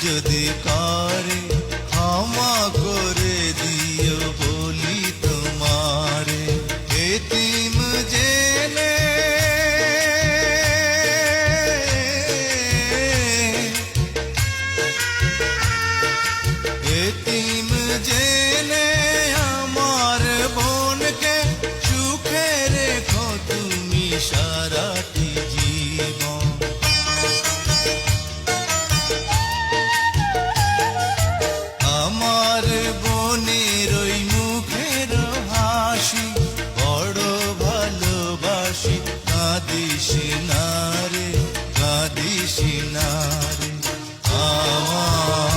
যদি করে ক্ষমা করে দিও বলি তোমারে। এতিম জেনে এতিম জেনে আমার বোনকে সুখে রেখো তুমি সারাটি জীবন। আমার বোনের ওই মুখের হাসি বড় ভালোবাসি। কাঁদিস না রে, কাঁদিস না রে আমার